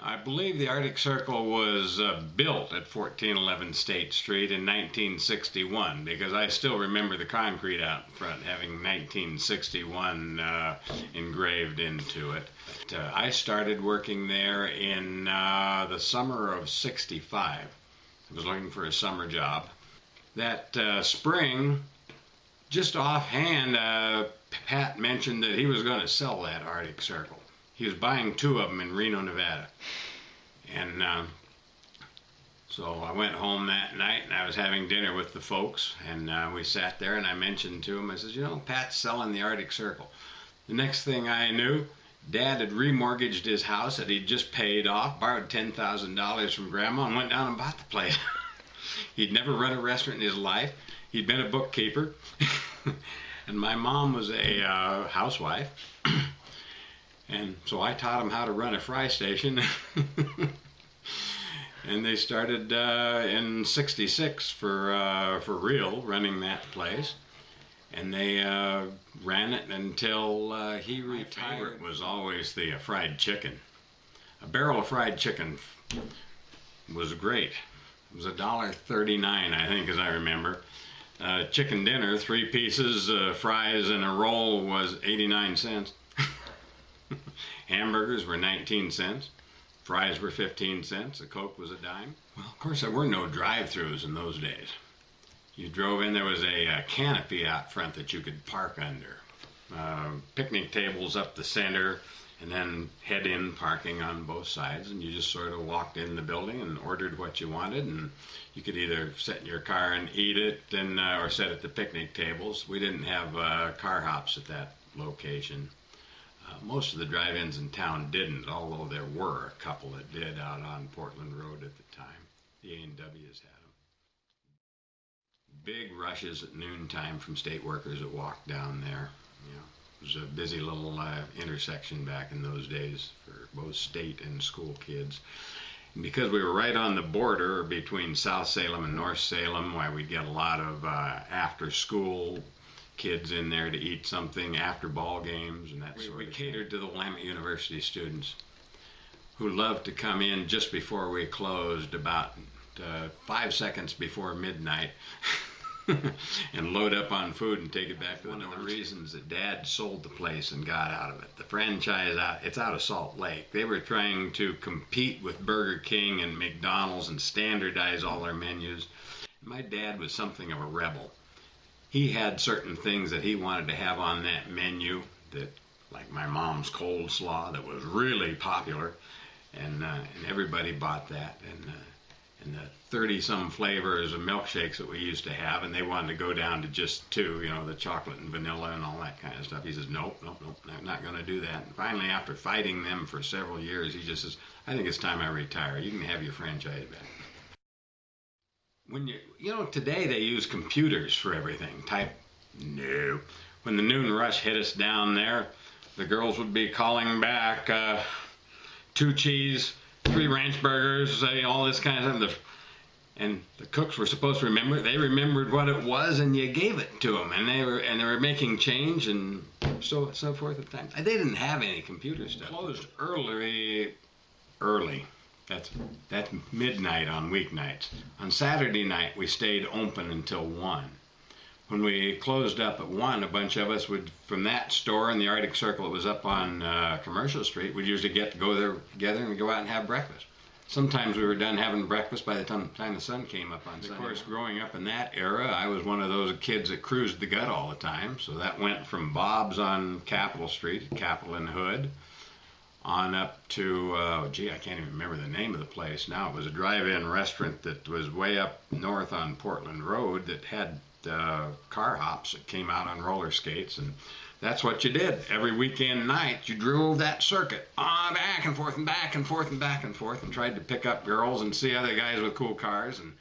I believe the Arctic Circle was built at 1411 State Street in 1961, because I still remember the concrete out in front having 1961 engraved into it. I started working there in the summer of '65. I was looking for a summer job. That spring, just offhand, Pat mentioned that he was going to sell that Arctic Circle. He was buying 2 of them in Reno, Nevada. And so I went home that night and I was having dinner with the folks, and we sat there and I mentioned to him, I said, you know, Pat's selling the Arctic Circle. The next thing I knew, Dad had remortgaged his house that he'd just paid off, borrowed $10,000 from Grandma, and went down and bought the place. He'd never run a restaurant in his life. He'd been a bookkeeper. And my mom was a housewife. And so I taught him how to run a fry station. And they started in '66 for real, running that place. And they ran it until he retired. My favorite was always the fried chicken. A barrel of fried chicken was great. It was $1.39, I think, as I remember. Chicken dinner, 3 pieces, fries, and a roll was 89 cents. Hamburgers were 19 cents. Fries were 15 cents. A Coke was a dime. Well, of course, there were no drive-thrus in those days. You drove in, there was a canopy out front that you could park under. Picnic tables up the center, and then head-in parking on both sides. And you just sort of walked in the building and ordered what you wanted. And you could either sit in your car and eat it, and or sit at the picnic tables. We didn't have car hops at that location. Most of the drive-ins in town didn't, although there were a couple that did out on Portland Road at the time. The A&Ws had them. Big rushes at noontime from state workers that walked down there. You know, it was a busy little intersection back in those days for both state and school kids. And because we were right on the border between South Salem and North Salem, why we'd get a lot of after-school kids in there to eat something after ball games and that sort of thing. We catered to the Willamette University students who loved to come in just before we closed, about 5 seconds before midnight, and load up on food and take it back to the One of the reasons that Dad sold the place and got out of it. The franchise, it's out of Salt Lake. They were trying to compete with Burger King and McDonald's and standardize all their menus. My dad was something of a rebel. He had certain things that he wanted to have on that menu, that, like my mom's coleslaw, that was really popular, and everybody bought that, and the 30-some flavors of milkshakes that we used to have, and they wanted to go down to just 2, you know, the chocolate and vanilla and all that kind of stuff. He says, nope, I'm not going to do that. And finally, after fighting them for several years, he just says, I think it's time I retire. You can have your franchise back. When you know, today they use computers for everything. No. When the noon rush hit us down there, the girls would be calling back 2 cheese, 3 ranch burgers, all this kind of stuff. And the cooks were supposed to remember. They remembered what it was, and you gave it to them. And they were making change and so forth at the time. They didn't have any computer stuff. Closed early. That's midnight on weeknights. On Saturday night, we stayed open until 1. When we closed up at 1, a bunch of us would, from that store in the Arctic Circle that was up on Commercial Street, we'd usually go there together and go out and have breakfast. Sometimes we were done having breakfast by the time the sun came up on Sunday. Of course, growing up in that era, I was one of those kids that cruised the gut all the time. So that went from Bob's on Capitol Street, Capitol and Hood, on up to, I can't even remember the name of the place now. It was a drive-in restaurant that was way up north on Portland Road that had car hops that came out on roller skates, and that's what you did. Every weekend night, you drove that circuit back and forth and back and forth and back and forth, and tried to pick up girls and see other guys with cool cars. And